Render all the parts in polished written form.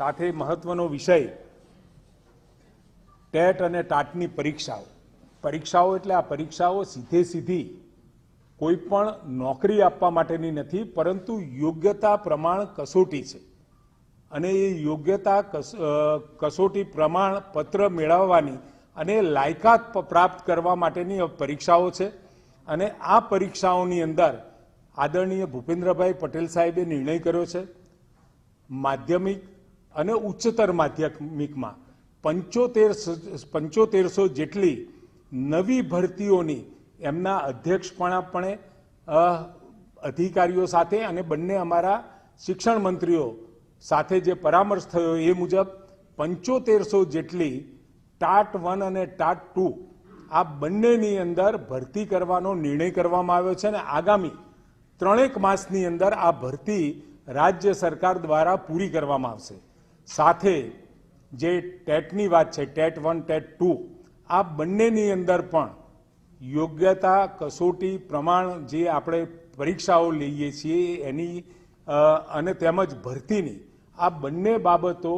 સાથે મહત્વનો વિષય ટેટ અને ટાટની પરીક્ષાઓ એટલે આ પરીક્ષાઓ સીધી કોઈ પણ નોકરી આપવા માટેની નથી, પરંતુ યોગ્યતા પ્રમાણ કસોટી છે અને એ યોગ્યતા કસોટી પ્રમાણ પત્ર મેળવવાની અને લાયકાત પ્રાપ્ત કરવા માટેની પરીક્ષાઓ છે। અને આ પરીક્ષાઓની અંદર આદરણીય ભૂપેન્દ્રભાઈ પટેલ સાહેબે નિર્ણય કર્યો છે, માધ્યમિક અને ઉચ્ચતર માધ્યમિકમાં 7500 જેટલી નવી ભરતીઓની એમના અધ્યક્ષપણે અધિકારીઓ સાથે અને બંને અમારા શિક્ષણ મંત્રીઓ સાથે જે પરામર્શ થયો એ મુજબ 7500 જેટલી ટાટ 1 અને ટાટ 2 આ બંનેની અંદર ભરતી કરવાનો નિર્ણય કરવામાં આવ્યો છે અને આગામી 3 માસની અંદર આ ભરતી રાજ્ય સરકાર દ્વારા પૂરી કરવામાં આવશે। સાથે જે ટેટની વાત છે, ટેટ 1 ટેટ 2 આ બંનેની અંદર પણ યોગ્યતા કસોટી પ્રમાણ જે આપણે પરીક્ષાઓ લઈએ છીએ એની અને તેમજ ભરતીની આ બંને બાબતો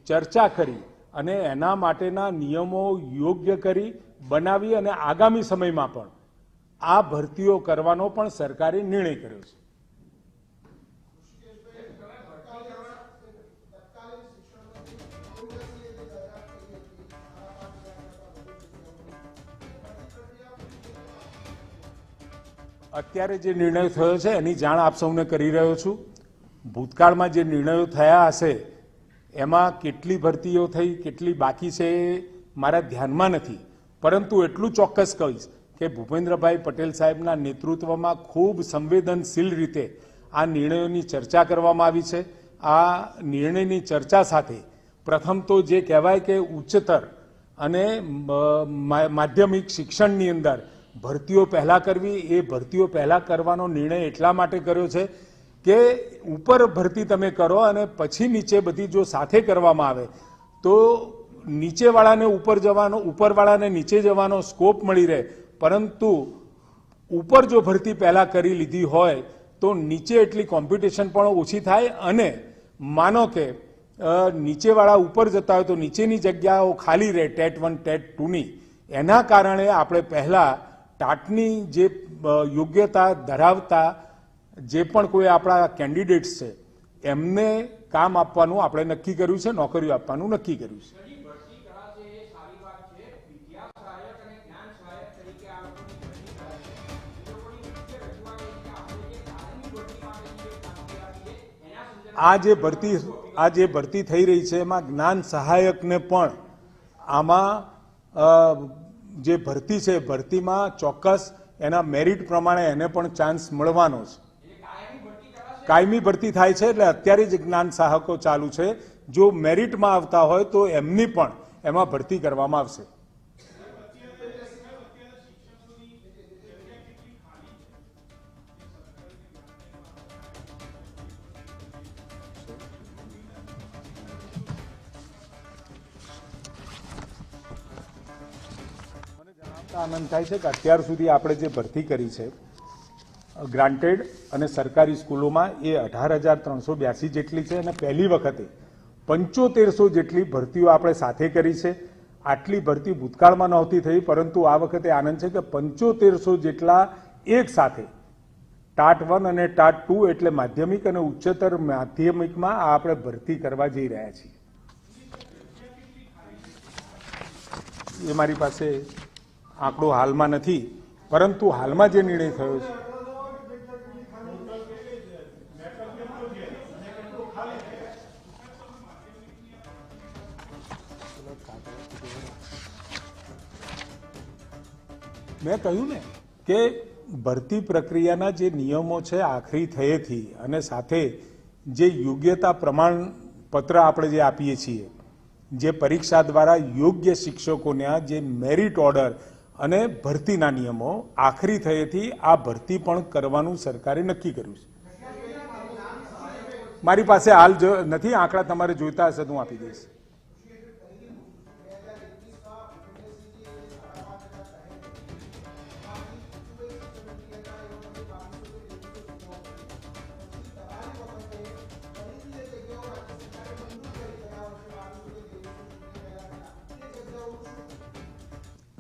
ચર્ચા કરી અને એના માટેના નિયમો યોગ્ય કરી બનાવી અને આગામી સમયમાં પણ આ ભરતીઓ કરવાનો પણ સરકારે નિર્ણય કર્યો છે। અત્યારે જે નિર્ણય થયો છે એની જાણ આપ સૌને કરી રહ્યો છું। ભૂતકાળમાં જે નિર્ણયો થયા હશે એમાં કેટલી ભરતીઓ થઈ, કેટલી બાકી છે એ મારા ધ્યાનમાં નથી, પરંતુ એટલું ચોક્કસ કહીશ કે ભૂપેન્દ્રભાઈ પટેલ સાહેબના નેતૃત્વમાં ખૂબ સંવેદનશીલ રીતે આ નિર્ણયોની ચર્ચા કરવામાં આવી છે। આ નિર્ણયની ચર્ચા સાથે પ્રથમ તો જે કહેવાય કે ઉચ્ચતર અને માધ્યમિક શિક્ષણની અંદર ભરતીઓ પહેલા કરવી, એ ભરતીઓ પહેલા કરવાનો નિર્ણય એટલા માટે કર્યો છે કે ઉપર ભરતી તમે કરો અને પછી નીચે બધી જો સાથે કરવામાં આવે તો નીચેવાળાને ઉપર જવાનો, ઉપરવાળાને નીચે જવાનો સ્કોપ મળી રહે, પરંતુ ઉપર જો ભરતી પહેલા કરી લીધી હોય તો નીચે એટલી કોમ્પિટિશન પણ ઓછી થાય અને માનો કે નીચેવાળા ઉપર જતા હોય તો નીચેની જગ્યાઓ ખાલી રહે ટેટ 1 ટેટ 2ની। એના કારણે આપણે પહેલા ટાટની જે યોગ્યતા ધરાવતા જે પણ કોઈ આપણા કેન્ડિડેટ્સ છે એમને કામ આપવાનું આપણે નક્કી કર્યું છે, નોકરીઓ આપવાનું નક્કી કર્યું છે। આ જે ભરતી થઈ રહી છે એમાં જ્ઞાન સહાયકને પણ આમાં જે ભરતી છે ભરતીમાં ચોક્કસ એના મેરિટ પ્રમાણે એને પણ ચાન્સ મળવાનો છે। કાયમી ભરતી થાય છે એટલે અત્યારે જ જ્ઞાન સહાયકો ચાલુ છે, જો મેરિટમાં આવતા હોય તો એમની પણ એમાં ભરતી કરવામાં આવશે। આનંદ થાય છે કે અત્યાર સુધી આપણે જે ભરતી કરી છે ગ્રાન્ટેડ અને સરકારી સ્કૂલોમાં એ 18,382 જેટલી છે અને પહેલી વખતે 7500 જેટલી ભરતીઓ આપણે સાથે કરી છે। આટલી ભરતી ભૂતકાળમાં નહોતી થઈ, પરંતુ આ વખતે આનંદ છે કે 7500 જેટલા એક સાથે ટાટ 1 અને ટાટ 2 એટલે માધ્યમિક અને ઉચ્ચતર માધ્યમિકમાં આપણે ભરતી કરવા જઈ રહ્યા છીએ। એ મારી પાસે આંકડો હાલમાં નથી, પરંતુ હાલમાં જે નિર્ણય થયો છે મેં કહ્યું ને કે ભરતી પ્રક્રિયાના જે નિયમો છે આખરી થયેથી અને સાથે જે યોગ્યતા પ્રમાણપત્ર આપણે જે આપીએ છીએ, જે પરીક્ષા દ્વારા યોગ્ય શિક્ષકોના જે મેરિટ ઓર્ડર અને ભરતીના નિયમો આખરી થયેથી આ ભરતી પણ કરવાનું સરકારે નક્કી કર્યું છે। મારી પાસે હાલ નથી આંકડા, તમારે જોઈતા હશે તો હું આપી દઈશ।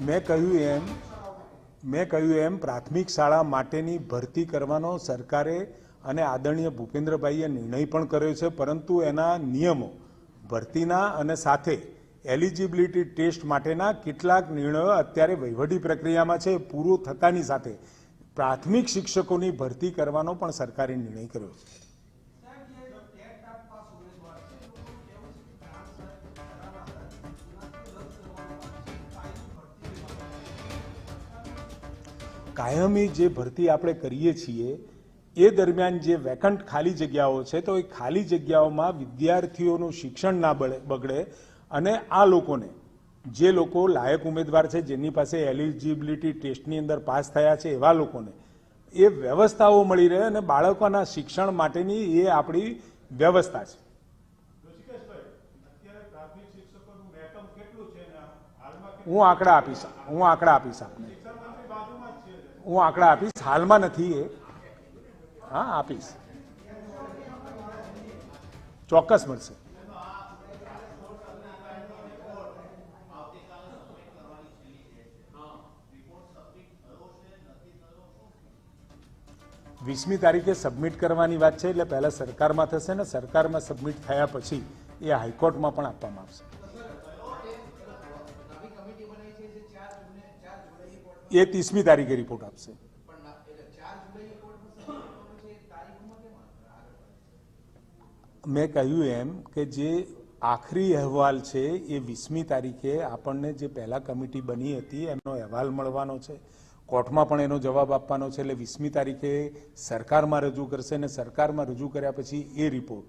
મેં કહ્યું એમ પ્રાથમિક શાળા માટેની ભરતી કરવાનો સરકારે અને આદરણીય ભૂપેન્દ્રભાઈએ નિર્ણય પણ કર્યો છે, પરંતુ એના નિયમો ભરતીના અને સાથે એલિજિબિલિટી ટેસ્ટ માટેના કેટલાક નિર્ણયો અત્યારે વહીવટી પ્રક્રિયામાં છે, પૂરું થતાની સાથે પ્રાથમિક શિક્ષકોની ભરતી કરવાનો પણ સરકારે નિર્ણય કર્યો છે. કાયમી જે ભરતી આપણે કરીએ છીએ એ દરમિયાન જે વેકન્ટ ખાલી જગ્યાઓ છે તો એ ખાલી જગ્યાઓમાં વિદ્યાર્થીઓનું શિક્ષણ ના બગડે અને આ લોકોને જે લોકો લાયક ઉમેદવાર છે, જેની પાસે એલિજિબિલિટી ટેસ્ટની અંદર પાસ થયા છે એવા લોકોને એ વ્યવસ્થાઓ મળી રહે અને બાળકોના શિક્ષણ માટેની એ આપણી વ્યવસ્થા છે. હું આંકડા આપીશ આપને. હું આંકડા આપીશ, હાલમાં નથી એ. હા, આપીશ, ચોક્કસ મળશે. વીસમી તારીખે સબમિટ કરવાની વાત છે, એટલે પહેલા સરકારમાં થશે ને સરકારમાં સબમિટ થયા પછી એ હાઈકોર્ટમાં પણ આપવામાં આવશે. એ 30મી તારીખે રિપોર્ટ આપશે. મેં કહ્યું એમ કે જે આખરી અહેવાલ છે એ 20મી તારીખે આપણને જે પહેલા કમિટી બની હતી એનો અહેવાલ મળવાનો છે, કોર્ટમાં પણ એનો જવાબ આપવાનો છે, એટલે 20મી તારીખે સરકારમાં રજૂ કરશે અને સરકારમાં રજૂ કર્યા પછી એ રિપોર્ટ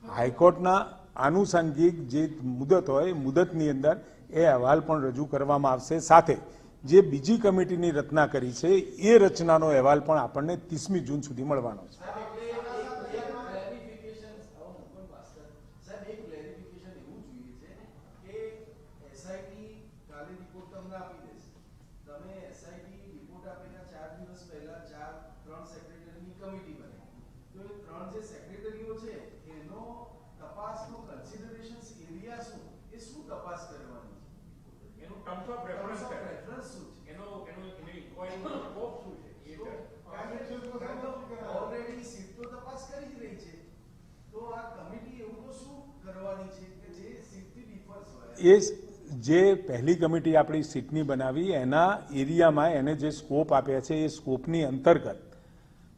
હાઈકોર્ટના આનુષંગિક જે મુદત હોય મુદતની અંદર એ અહેવાલ પણ રજૂ કરવામાં આવશે. સાથે જે બીજી કમિટીની રચના કરી છે એ રચનાનો અહેવાલ પણ આપણને 30મી જૂન સુધી મળવાનો છે. એ જે પહેલી કમિટી આપણી સીટની બનાવી એના એરિયામાં એને જે સ્કોપ આપ્યા છે એ સ્કોપની અંતર્ગત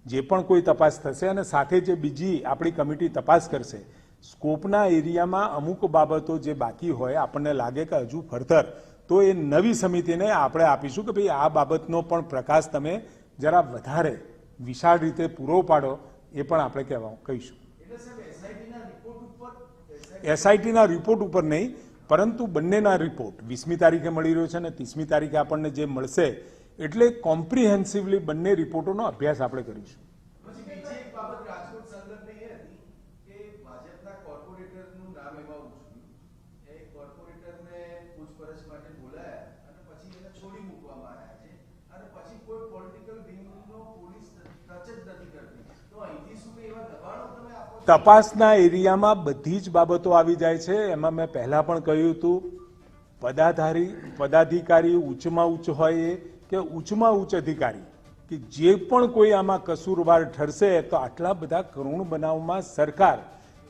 જે પણ કોઈ તપાસ થશે અને સાથે જે બીજી આપણી કમિટી તપાસ કરશે સ્કોપના એરિયામાં અમુક બાબતો જે બાકી હોય આપણને લાગે કે હજુ ફર્ધર તો એ નવી સમિતિને આપણે આપીશું કે ભાઈ આ બાબતનો પણ પ્રકાશ તમે જરા વધારે વિશાળ રીતે પૂરો પાડો, એ પણ આપણે કહીશું. એસઆઈટીના રિપોર્ટ ઉપર નહીં, પરંતુ બંનેના રિપોર્ટ 20મી તારીખે મળી રહ્યો છે અને 30મી તારીખે આપણને જે મળશે એટલે કોમ્પ્રિહેન્સિવલી બંને રિપોર્ટોનો અભ્યાસ આપણે કરીશું. તપાસના એરિયામાં બધી જ બાબતો આવી જાય છે. એમાં મેં પહેલા પણ કહ્યું હતું, પદાધિકારી ઉચ્ચમાં ઉચ્ચ હોય કે ઉચ્ચમાં ઉચ્ચ અધિકારી કે જે પણ કોઈ આમાં કસૂરવાર ઠરશે તો આટલા બધા કરુણ બનાવમાં સરકાર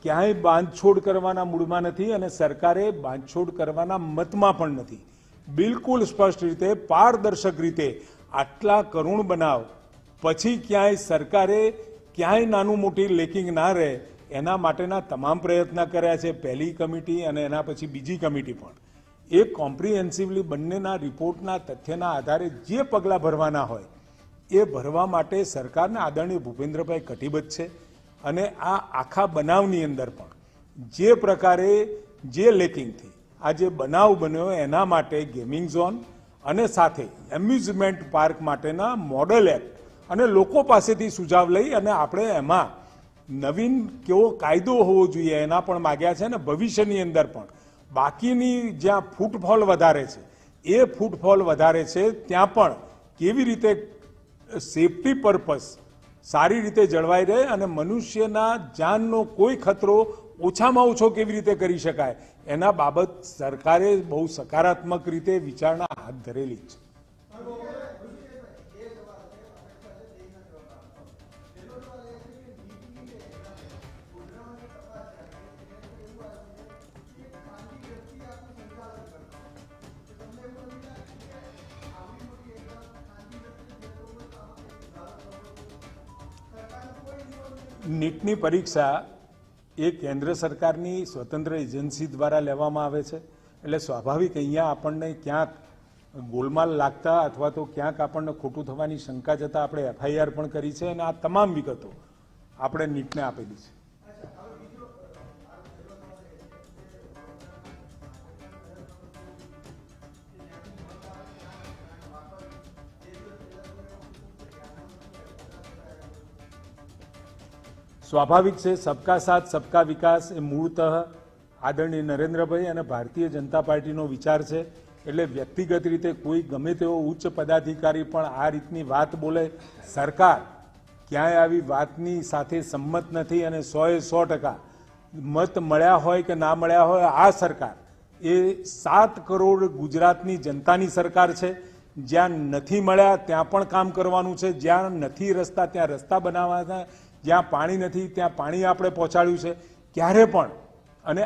ક્યાંય બાંધછોડ કરવાના મૂડમાં નથી અને સરકારે બાંધછોડ કરવાના મતમાં પણ નથી. બિલકુલ સ્પષ્ટ રીતે પારદર્શક રીતે આટલા કરુણ બનાવ પછી ક્યાંય સરકારે ક્યાંય નાનું મોટી લેકિંગ ના રહે એના માટેના તમામ પ્રયત્ન કર્યા છે, પહેલી કમિટી અને એના પછી બીજી કમિટી પણ. એ કોમ્પ્રિહેન્સિવલી બંનેના રિપોર્ટના તથ્યના આધારે જે પગલાં ભરવાના હોય એ ભરવા માટે સરકારના આદરણીય ભૂપેન્દ્રભાઈ કટિબદ્ધ છે અને આ આખા બનાવની અંદર પણ જે પ્રકારે જે લેકિંગથી આ જે બનાવ બન્યો એના માટે ગેમિંગ ઝોન અને સાથે એમ્યુઝમેન્ટ પાર્ક માટેના મોડલ એક્ટ અને લોકો પાસેથી સુઝાવ લઈ અને આપણે એમાં નવીન કેવો કાયદો હોવો જોઈએ એના પણ માગ્યા છે અને ભવિષ્યની અંદર પણ બાકીની જ્યાં ફૂટફોલ વધારે છે એ ફૂટફોલ વધારે છે ત્યાં પણ કેવી રીતે સેફટી પર્પસ સારી રીતે જળવાઈ રહે અને મનુષ્યના જાનનો કોઈ ખતરો ઓછામાં ઓછો કેવી રીતે કરી શકાય એના બાબત સરકારે બહુ સકારાત્મક રીતે વિચારણા હાથ ધરેલી છે. નીટની પરીક્ષા એ કેન્દ્ર સરકારની સ્વતંત્ર એજન્સી દ્વારા લેવામાં આવે છે, એટલે સ્વાભાવિક અહીંયા આપણને ક્યાંક ગોલમાલ લાગતા અથવા તો ક્યાંક આપણને ખોટું થવાની શંકા જતા આપણે એફઆઈઆર પણ કરી છે અને આ તમામ વિગતો આપણે નીટને આપેલી છે. સ્વાભાવિક છે, સબકા સાથ સબકા વિકાસ એ મૂળતઃ આદરણીય નરેન્દ્રભાઈ અને ભારતીય જનતા પાર્ટીનો વિચાર છે. એટલે વ્યક્તિગત રીતે કોઈ ગમે તેવો ઉચ્ચ પદાધિકારી પણ આ રીતની વાત બોલે, સરકાર ક્યાંય આવી વાતની સાથે સંમત નથી અને 100% મત મળ્યા હોય કે ના મળ્યા હોય, આ સરકાર એ 7 કરોડ ગુજરાતની જનતાની સરકાર છે. જ્યાં નથી મળ્યા ત્યાં પણ કામ કરવાનું છે, જ્યાં નથી રસ્તા ત્યાં રસ્તા બનાવવાના, જ્યાં પાણી નથી ત્યાં પાણી આપણે પહોંચાડ્યું છે ક્યારે પણ. અને